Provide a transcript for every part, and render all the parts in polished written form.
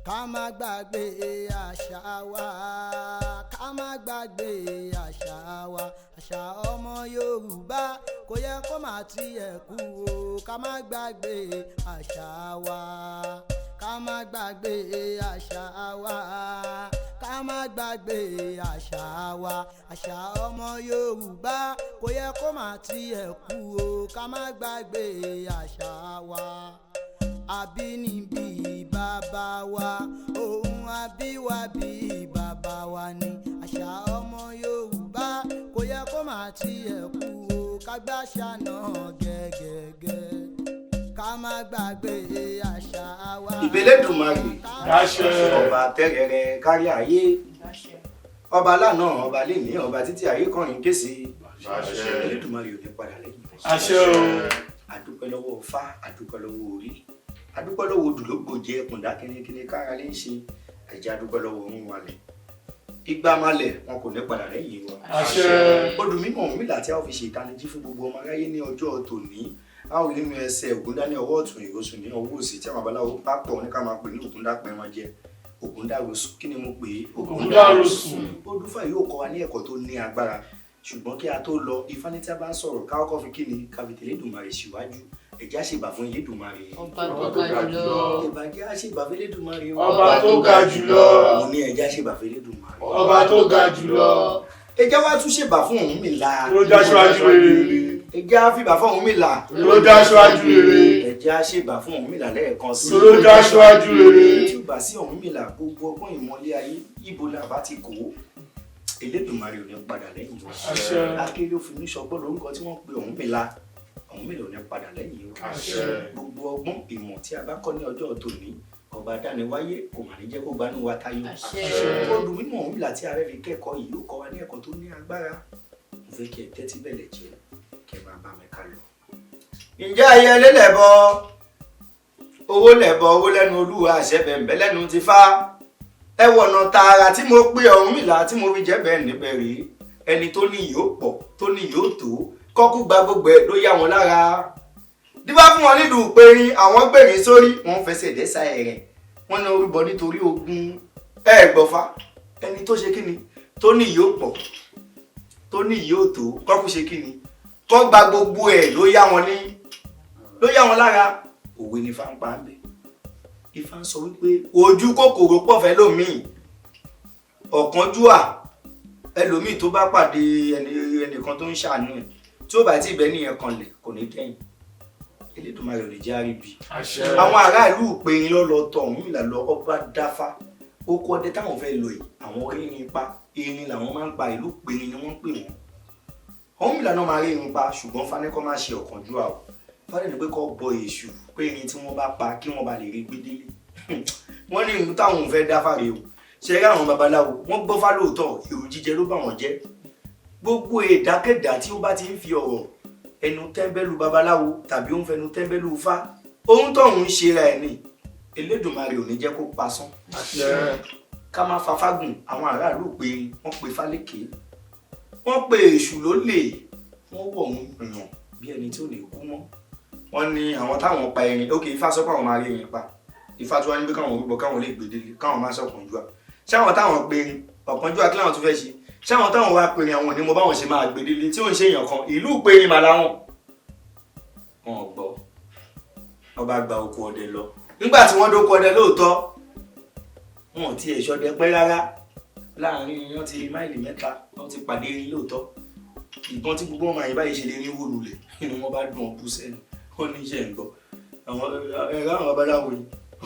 ká má gbàgbé àṣà wa, ká má gbàgbé àṣà wa, àṣà ọmọ Yorùbá kò yẹ kó má tiẹ̀ kú o, ká má gbàgbé àṣà wa, ká má gbàgbé àṣà wa, ká má gbàgbé àṣà wa, àṣà ọmọ Yorùbá kò yẹ kó má tiẹ̀ kú o, ká má gbàgbé àṣà wa. Àbínibí bàbá wa, ohun àbíwábí bàbá wa ni, àṣà ọmọ Yorùbá kò yẹ kó má tiẹ̀ kú o, ká gbàṣà náà gẹ́gẹ́gẹ́, ká má gbàgbé àṣà wa. Ìbélédùmarè ọba tẹ́rẹrẹ kárí ayé, ọba lánàá ọba lénìí ọba títí ayé kọrin kése, Ìbélédùmarè ò ní padà lẹ́yìn. Àṣẹ o. Adúpẹ́ lọ́wọ́ Ifá, adúpẹ́ lọ́wọ́ orí, adúpẹ́ lọ́wọ́ odùlógbò jẹ́ ẹkùndá kínníkínní kára lè ṣe, ẹ̀jẹ̀ adúpẹ́ lọ́wọ́ Orunmila. Ìgbà malẹ̀ wọn kò ní padà lẹ́yìn wa. Àṣẹ. Odùmímọ̀ Orunmila tí a ó fi ṣe ìtanijí fún gbogbo ọmọ aráyé ní ọjọ́ tòní, a ó nínú ẹsẹ̀ Ògúndá ní ọwọ́ ọ̀tún, ìrosùn ní ọwọ́ òsì, tí àwọn babaláwo pápọ̀ ní ká máa pè ní Ògúndá pẹran jẹ, Ògúndá rosùn. Kí ni mo pè é? Ògúndá rosùn. Odùfá yóò kọ́ wa ní ẹ̀kọ́ tó ní agbára, ṣùgbọ́n kí a tó lọ, Ifá ní tí a bá ń sọ̀rọ̀ ká kọ́kọ́ fi kíni ká fi tẹ̀lédùmarè síwájú. Ẹ̀jẹ̀ àṣebà fún Elédùmarè. Ọba tó ga jùlọ. Ìbàjẹ́ àṣebà fún Elédùmarè. Ọba tó ga jùlọ. Mo ní ẹ̀jẹ̀ àṣebà fún Elédùmarè. Ọba tó ga jùlọ. Ẹ̀jẹ̀ wá tún ṣèbà fún Orunmila. Ló dá síwájú rere. Ẹ̀jẹ̀ àfibà fún Orunmila. Ló dá síwájú rere. Ẹ̀jẹ̀ àṣebà fún Orunmila lẹ́ẹ̀kan sí. Ló dá síwájú rere. Tí ó bá sí Orunmila, gbogbo ọgbọ́n ìmọ̀lẹ́ ayé ibo la bá ti kó. Elédùmarè ò ní padà lẹ́yìn wa. Àṣẹ. Akéré òfin ní sọgbọ́n lórúkọ tí wọ́n pe Orunmila. Orunmila ò ní padà lẹ́yìn wa. Àṣẹ. Gbogbo ọgbọ́n ìmọ̀ tí a bá kọ́ ní ọjọ́ tòní, ọba dániwáyé kò mà ní jẹ́ kó gbanú wa táyé. Àṣẹ. Odùmímọ̀ Orunmila tí a rẹ́ fi kẹ́kọ̀ọ́ yìí ó kọ́ wa ní ẹ̀kọ́ tó ní agbára. Mo fẹ́ kí ẹ tẹ́tí bẹ̀lẹ̀ jẹ́ kí ẹ máa bá mi ká lọ. Ǹjẹ́ ayé lẹ́lẹ̀bọ owó lẹ̀bọ owó lẹ́nu Olúwa àṣẹ bẹ̀m̀bẹ̀ lẹ́nu ti fá. Ẹ wọ̀nà tààrà tí mo pé Orunmila tí mo fi jẹ́ bẹ́ẹ̀ níbẹ̀ rí, ẹni tó ní yóò pọ̀ tó ní yóò tó, kọ́kú gba gbogbo ẹ̀ ló yá wọn lára. Díbá fún wọn nílùú Iperin, àwọn gbèrín sórí, wọ́n fẹsẹ̀ dẹ́sà ẹ̀rẹ̀, wọ́n ní orúbọ nítorí ogun ẹ̀gbọ́fà. Ẹni tó ṣe kíni tó ní yóò pọ̀ tó ní yóò tó, kọ́kú ṣe kíni kọ́ gba gbogbo ẹ̀ ló yá wọn lára. Òwe ni Ifá ń pa ń bẹ. Ifá ń sọ wípé ojú kòkòrò pọ̀ fẹ́ lómìn, ọ̀kánjúà ẹlòmíì tó bá pàdé ẹnìkan tó ń ṣàánú ẹ̀ tí ó bá tí ibẹ̀ nìyẹn kanlẹ̀ kò ní dẹ́yìn. Elédùmarè ò lè jẹ́ àríbi. Àṣẹ. Àwọn aráàlú Ìperin lọ́lọ́ tọ̀ Orunmila lọ, ọba dáfá ó kọ́ ọdẹ táwọn fẹ́ lò yìí, àwọn rírin pa erin làwọn máa ń pa, ìlú Ìperin ni wọ́n ń pè wọ́n. Orunmila náà máa rírin pa, ṣùgbọ́n Fánikọ́ máa ṣe ọ̀kánjúà o. Fáni ní pé kọ́ bọ èṣù pé erin tí wọ́n bá pa kí wọ́n bá lè rí gbédélé. Wọ́n ní ìlú táwọn fẹ́ dáfá rèé o. Ṣe rí àwọn babaláwo, wọ́n gbọ́ fá lóòótọ́, èrò jíjẹ ló bá wọn jẹ́. Gbogbo ìdákẹ́dá tí ó bá ti ń fi ọ̀rọ̀ ẹnu tẹ́ńbẹ́lú babaláwo tàbí ó ń fẹnu tẹ́ńbẹ́lú Ifá, ohun tóun ń ṣe ra ẹ̀ ní, Elédùmarè ò ní jẹ́ kó pasán. Ká má fa fágùn, àwọn aráàlú Ìperin wọ́n pe Fálékè, wọ́n pe èṣù lólè, wọ́n wọ̀ ń yàn bí ẹni tí ò lè kú mọ́. Wọ́n ní àwọn táwọn pa erin, ókè Ifá sọ pé àwọn máa rí erin pa, Ifá tó wá ní pé káwọn orúbọ káwọn lè gbèdélé káwọn má sọ̀kànjúà. Ṣé àwọn táwọn pe erin ọ̀kánjúà kí láwọn tún fẹ́ ṣe? Ṣé àwọn táwọn wá pe erin àwọn onímọ̀ báwọn ṣe máa gbèdélé tí ó ń ṣe èèyàn kan, ìlú Ìperin mà láwọn. Wọn ò gbọ́, ọba gba oko ọdẹ lọ. Nígbà tí wọ́n dóko ọdẹ lóòótọ́, wọn ò tiẹ̀ ṣọdẹ pẹ́ rárá. Láàárín wọn ti máìlì 3 wọ́n ti pàdé erin lóòótọ́. Ìbọn tí gbogbo ọmọ àyíbáyé ṣe lè ní wó lulẹ̀ nínú wọn bá dùn ọ̀bù sẹ́nu. Wọ́n ní iṣẹ́ ń gbọ́. Àwọn babaláwo yìí,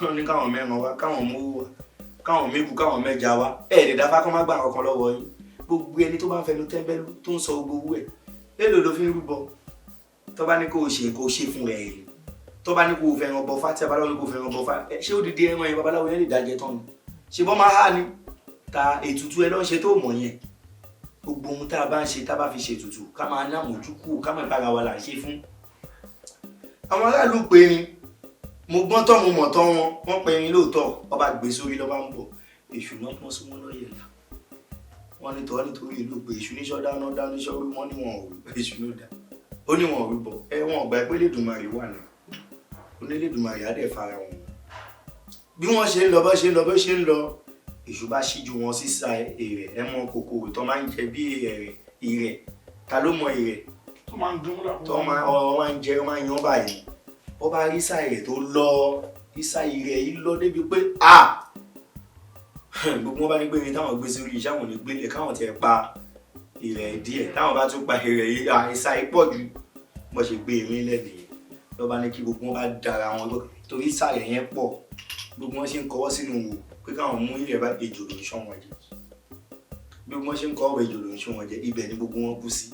wọ́n ní káwọn mẹ́ran wá, káwọn mówó wá, káwọn méjì káwọn mẹ́ja wá. Lè dáfá kán má gbà kankan lọ́wọ́ yín. Gbogbo ẹni tó bá ń fẹnu tẹ́ńbẹ́lú tó ń sọ gbogbo ẹ̀, èlò ló fi ń rúbọ. Tó bá ní kó o ṣe kó o ṣe fún rẹ̀ èrè. Tó bá ní kó o fẹ́ràn bọ fá, tí babaláwo ní kó o fẹ́ràn bọ fá, ṣé ó dìde ẹran yẹn babaláwo yẹn lè dájẹ́ tán ni? Ṣé bọ́ máa há ni? Ta ètùtù ẹ lọ́ ṣe tó mọ̀ yẹn. Gbogbo ohun tá a bá ń ṣe tá a bá fi ṣe ètùtù ká máa ní àmójú kù ká máa bára wa là ń ṣe fún. Àwọn aráàlú Ìperin, mo gbọ́n tán mo mọ̀ tán wọ́n pe erin lóòótọ́, ọba gbé sórí lọ́ba ń bọ̀, èṣù náà pọ́n sí wọn lọ́yẹ̀ là. Wọ́n ní tọ́ nítorí ìlú pé èṣù níṣọ́ dáná níṣọ́ rú, wọ́n ní wọn ò rú, èṣù ló dá. Ó ní wọn ò rú bọ̀, wọn ọ̀gbà pé Elédùmarè wà náà. Ó ní Elédùmarè á dẹ̀ fara wọn. bí wọ́n ṣe ń lọ bó ṣe ń lọ èṣù bá ṣíjú wọn sísà èrè ẹ mọ kòkòrò tó máa ń jẹ bí ìrẹ̀ ta ló mọ ìrẹ̀ tó máa ń dún lápò tó máa ń jẹ máa ń yan báyìí wọ́n bá rí sáà ìrẹ̀ tó lọ ìsà ìrẹ̀ yìí lọ débi pé gbogbo wọn bá ní gbé ní táwọn gbé sórí iṣẹ́ àwọn onígbélé káwọn tiẹ̀ pa ìrẹ̀ díẹ̀ táwọn bá tún pa ìrẹ̀ yìí ìsà yìí pọ̀ ju bó ṣe gbé irin lẹ́nìí lọ́ bá ní kí gbogbo wọn bá dára wọn lọ torí ìsà rẹ̀ yẹn pọ̀ gbogbo wọn ṣe ń kọwọ́ sínú wò pé káwọn mú ilẹ̀ bá ejò ló ń ṣọ́ wọn jẹ gbogbo wọn ṣe ń kọwọ́ ejò ló ń ṣọ́ wọn jẹ ibẹ̀ ni gbogbo wọn kú sí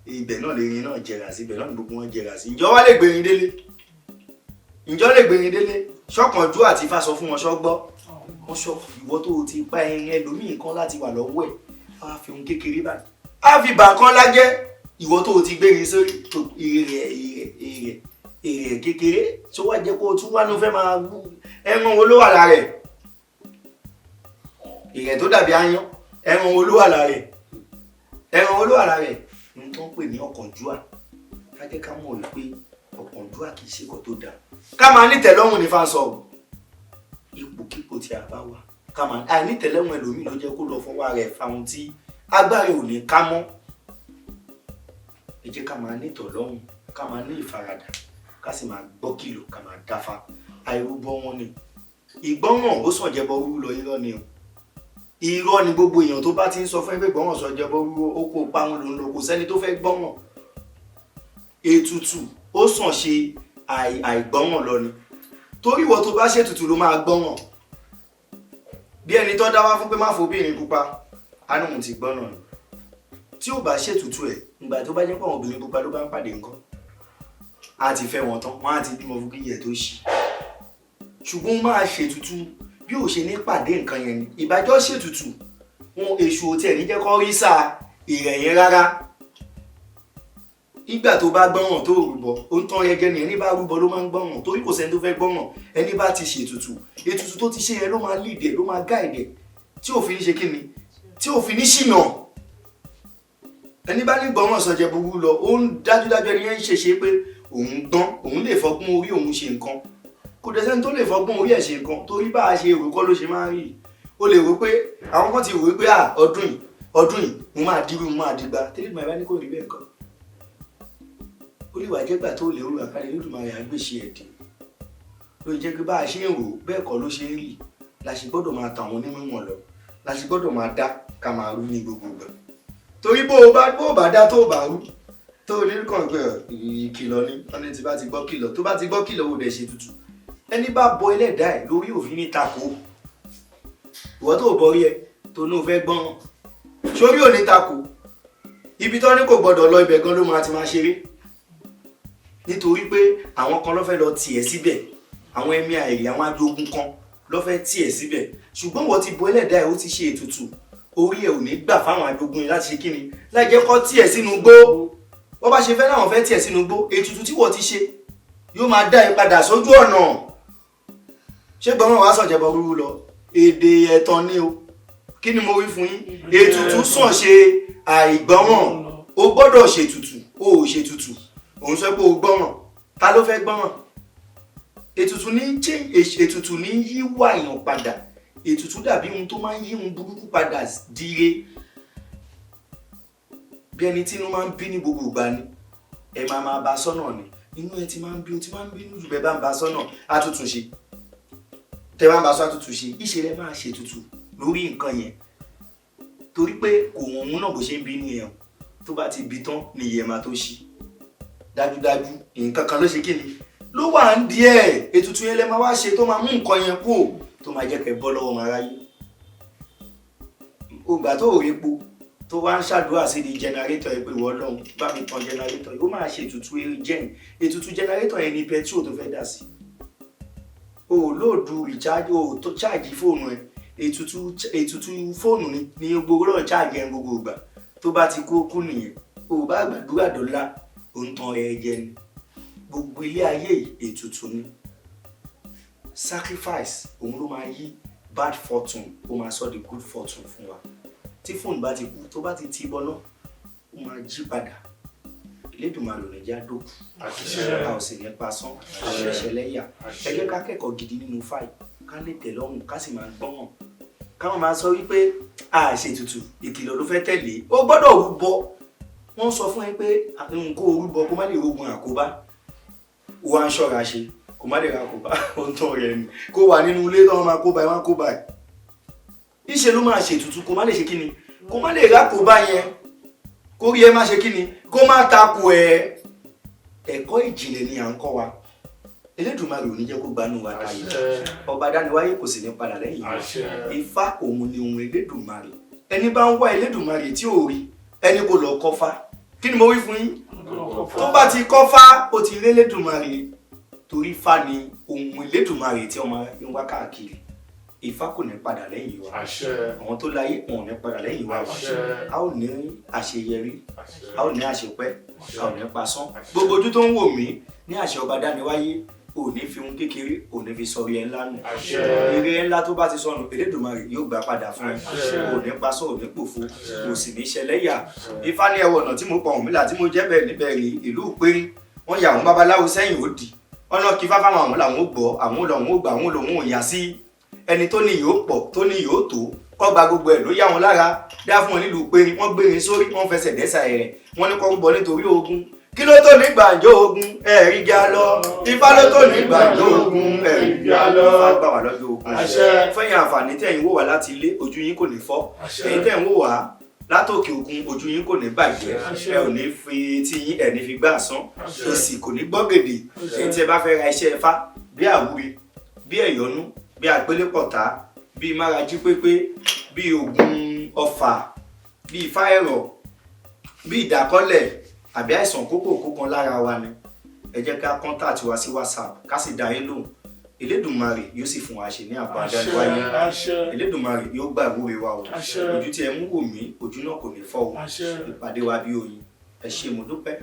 ibẹ̀ náà lè rin náà jẹrà sí ibẹ̀ náà ni gbogbo wọn jẹrà sí ìjọ wá lè gbèrin délé ìjọ lè gbèrin délé ṣọ́kànjú àti Ifá sọ fún wọn ṣọ́gbọ́ wọ́n ṣọ́ ìwọ tó ti pa ẹyin ẹlòmíì kan láti wà lọ́wọ́ ẹ̀ á fi ohun kékeré báyìí á fi bà kan lájẹ́ ìwọ tó ti gbèrin sórí èrè kékeré tó wá jẹ́ kó tún wá ló fẹ́ máa ẹran wo ló wà lára ẹ̀ ìrẹ̀ tó dàbí aáyán ẹran wo ló wà lára ẹ̀ ẹran wo ló wà lára ẹ̀ ní tó ń pè ní ọ̀kánjúà ká jẹ́ ká mọ̀ wípé ọ̀kánjúà kì í ṣe nǹkan tó dáa ká máa nítẹ̀lọ́rùn ní fáńsọ̀ ipòkípò tí a bá wà ká máa àìnítẹ̀lọ́rùn ẹlòmíì ló jẹ́ kó lọ fọwọ́ rẹ̀ fáwọn tí agbára ò ní ká mọ́ ẹ jẹ́ ká máa nítẹ̀lọ́rùn ká máa ní ìfaradà ká sì máa gbọ́ kìlọ̀ ká máa dáfá àìrúbọ wọn ni ìgbọ́ràn ó sàn jẹbọ rúrú lọ irọ́ ni o irọ́ ni gbogbo èèyàn tó bá ti ń sọ fún ẹgbẹ́ gbọ́ràn sọ jẹbọ rúrú ó kó páwọn ló ń lọ kò sẹ́ni tó fẹ́ gbọ́ràn ètùtù ó sàn ṣe àìgbọ́ràn lọ ni torí ìwọ tó bá ṣètùtù ló máa gbọ́ràn bí ẹni tó dá wá fún pé má fobìnrin pupa ánùmù ti gbọ́ràn ni tí ò bá ṣètùtù ẹ̀ ìgbà tó bá jẹ́ pé àwọn obìnrin pupa ló bá ń pàdé nǹkan a ti fẹ́ wọn tán wọ́n á ti bímọ fún kíyẹ̀ tó ṣì ṣùgbọ́n máa ṣètùtù bí ò ṣe ní pàdé nǹkan yẹn ni ìbájọ́ ṣètùtù wọn èṣù òtí ẹ̀ ní jẹ́ kọ́ rí sáà ìrẹ̀ yẹn rárá ìgbà tó bá gbọ́ràn tó rúbọ ó ń tán yẹgẹ́ ni ẹni bá rúbọ ló máa ń gbọ́ràn torí kò sẹ́ni tó fẹ́ gbọ́ràn ẹni bá ti ṣètùtù ètùtù tó ti ṣe yẹn ló máa lídẹ̀ ló máa gáìdẹ̀ tí ò fi ní ṣe kí ni tí ò fi ní ṣìnà ẹni bá ní gbọ́ràn sọjẹ burú lọ ó ń dájúdájú ẹni yẹn ń ṣèṣe pé òun gbọ́n òun lè fọgbọ́n orí òun ṣe nǹkan kò dẹ̀ sẹ́ni tó lè fọgbọ́n orí ẹ̀ ṣe nǹkan torí bá a ṣe èrò kọ́ ló ṣe máa ń rí o lè rò pé àwọn kan ti rò pé ọdún yìí mo máa dírú mo máa dìgbà tẹ́lẹ̀ tí mo bá ní kò rí bẹ́ẹ̀ kan ó lè wà jẹ́gbà tó lè rú àkàlẹ̀ lódùmarè àgbèṣe ẹ̀dẹ̀ ló jẹ́ pé bá a ṣe ń rò bẹ́ẹ̀ kọ́ ló ṣe ń rí la ṣe gbọ́dọ̀ máa tàn àwọn onímọ̀ lọ la ṣe gbọ́dọ̀ máa dá ká máa rú ní gbogbo ìgbà torí bó o bá dá tó o bá rú tó o ní kàn pé ìkìlọ̀ ni wọ́n ní ti bá ti gbọ́ kìlọ̀ tó bá ti gbọ́ kìlọ̀ ó dẹ̀ ṣe tutù ẹni bá bọ ẹlẹ́dàá ẹ̀ lórí òfin ní tako ìwọ tó bọ rí ẹ tó ní o fẹ́ gbọ́n sórí ò ní tako ibi tó ní kò gbọ́dọ̀ lọ ibẹ̀ gan ló máa ti máa ṣeré nítorí pé àwọn kan ló fẹ́ lọ tiẹ̀ síbẹ̀ àwọn ẹ̀mí àìrí àwọn ajogun kan ló fẹ́ tiẹ̀ síbẹ̀ ṣùgbọ́n wọ́n ti bọ ẹlẹ́dàá ẹ̀ ó ti ṣe ètùtù orí ẹ̀ ò ní gbà fáwọn ajogun yìí láti ṣe kíni láì jẹ́ kó tiẹ̀ sínú gbó wọ́n bá ṣe fẹ́ láwọn fẹ́ tiẹ̀ sínú gbó ètùtù tí wọ́n ti ṣe yóò máa dá ẹ padà sójú ọ̀nà ṣé gbọ́n wàá sọ̀jẹ̀bọ̀ rúru lọ èdè ẹ̀tàn ni o kí ni mo wí fún yín ètùtù sàn ṣe àìgbọ́ràn o gbọ́dọ̀ ṣètùtù o ò ṣètùtù òun sọ pé o gbọ́ràn ta ló fẹ́ gbọ́ràn ètùtù ní yíwá èèyàn padà ètùtù dàbí ohun tó máa ń yí ohun burúkú padà dire bí ẹni tí inú máa ń bí ní gbogbo ìgbà ni ẹ máa bá sọ́nà ni inú ẹ ti máa ń bí o ti máa ń bínú jù bẹ́ẹ̀ bá ń bá sọ́nà àtútù ṣe tẹ bá ń bá sọ àtútù ṣe ìṣe rẹ máa ṣe tutù lórí nǹkan yẹn torí pé kò wọ́n mú náà bó ṣe ń bínú yẹn tó bá ti bí tán ni ìyẹn máa tó ṣí dájúdájú nǹkan kan ló ṣe kí ni ló wà ń díẹ̀ ètùtù yẹn lẹ máa wá ṣe tó máa mú nǹkan yẹn kú tó máa jẹ́ kẹ́ bọ́ lọ́wọ́ máa ráyé ògbà tó rí epo tó wá ń ṣàdúrà sí di jẹnẹrétọ̀ ẹ pé wọ́n lọ́hùn bá mi tan jẹnẹrétọ̀ yìí ó máa ṣe ètùtù jẹnẹrétọ̀ yẹn ní pẹtrol tó fẹ́ dà sí o lóòdù recharge o tó charge fóònù ẹ ètùtù fóònù ní gbogbo lọ́ọ̀ charge ẹ gbogbo ìgbà tó bá ti kú nìyẹn o bá gbàdúrà dọ́là ò ń tan ẹ jẹ ni gbogbo ilé ayé ètùtù ni sacrifice òun ló máa yí bad fortune ó máa sọ di good fortune fún wa tí fóònù bá ti kú tó bá ti tì bọ́ná ó máa jí padà Elédùmarè ló ní já dókú a ò sì ní pa sán àṣẹṣẹ lẹ́yà ẹ jẹ́ ká kẹ́kọ̀ọ́ gidi nínú fáì ká lè tẹ̀ lọ́rùn ká sì máa gbọ́ràn káwọn máa sọ wípé a ṣètùtù ìkìlọ̀ ló fẹ́ tẹ̀lé ó gbọ́dọ̀ rúbọ wọ́n sọ fún ẹ pé nǹkó orúbọ kó má lè rogun àkóbá wọ́n á ṣọ́ra ṣe kó má lè ra àkóbá ó ń tọ́ rẹ̀ ni kó wà nínú ilé tó máa kóbá ẹ wọ́n á kóbá ẹ ìṣe ló máa ṣètùtù kó má lè ṣe kíni kó má lè ra àkóbá yẹn kó rí ẹ má ṣe kíni kó má takò ẹ ẹ̀kọ́ ìjìnlẹ̀ ni à ń kọ́ wa Elédùmarè ò ní jẹ́ kó gbanú wa táyé ọba dániwáyé kò sì ní padà lẹ́yìn wa Ifá òun ni ohun Elédùmarè ẹni bá ń wá Elédùmarè tí ò rí ẹni kò lọ kọ́fá kí ni mo wí fún yín tó bá ti kọ́fá ó ti rí Elédùmarè torí Ifá ni ohun Elédùmarè tí ọmọ ń wá káàkiri Ifá kò ní padà lẹ́yìn wa àwọn tó láyé wọn ò ní padà lẹ́yìn wa a ó ní àṣeyẹrí a ó ní àṣepẹ́ a ò ní pasán gbogbo ojú tó ń wò mí ní àṣẹ ọba dániwáyé ò ní fi ohun kékeré ò ní fi sọrí ẹ ńlá nù eré ńlá tó bá ti sọnù Elédùmarè yóò gbà padà fún ẹ ò ní pasán ò ní pòfo kò sì ní ṣẹlẹ́yà Ifá ní ẹwọ ọ̀nà tí mo pa Ọ̀rúnmìlà tí mo jẹ́ bẹ́ẹ̀ níbẹ̀ rí ìlú Ìperin wọ́n ya àwọn babaláwo sẹ́yìn ó dì ọ̀nà kí fáfá àwọn làwọn ó gbọ́ àwọn lòun ó gbà àwọn lòun ò yá sí ẹni tó ní yóò pọ̀ tó ní yóò tó kọ́ gba gbogbo ẹ̀ ló yá wọn lára dá fún wọn nílùú Ìperin wọ́n gbérin sórí wọ́n fẹsẹ̀ dẹ́sà ẹ̀rẹ̀ wọ́n ní kọ́ rúbọ nítorí ogun kí ló tó ní gbàǹjo ogun ẹ̀rí já lọ Ifá ló tó ní gbàǹjo ogun ẹ̀rí já lọ Ifá gbà wá lọ́jọ́ ogun fẹ́yìn àǹfààní tẹ̀yin wò wá láti ilé ojú yín kò ní fọ́ ẹ̀yin tẹ̀yin wò wá látòkè òkun ojú yín kò ní bàjẹ́ ẹ ò ní fi tí yín ẹ̀ ní fi gbà sán òsì kò ní gbọ́gèdè ẹ̀yin tí ẹ bá fẹ́ ra iṣẹ́ Ifá bí àwúre bí ẹ̀yọ́nú bí àgbélépọ̀tá bí márají pépé bí ògùn ọfà bí Ifá ẹ̀rọ̀ bí ìdákọ́lẹ̀ àbí àìsàn kókó kan lára wa ni ẹ jẹ́ ká contact wa sí WhatsApp ká sì dá yín lóhùn Elédùmarè yóò sì fún wa ṣe ní àbọ̀ adániwáyé Elédùmarè yóò gbà ìwúre wa o ojú tí ẹ mú wò mí ojú náà kò ní fọ́ o ìpàdé wa bí oyin ẹ ṣé mo dúpẹ́.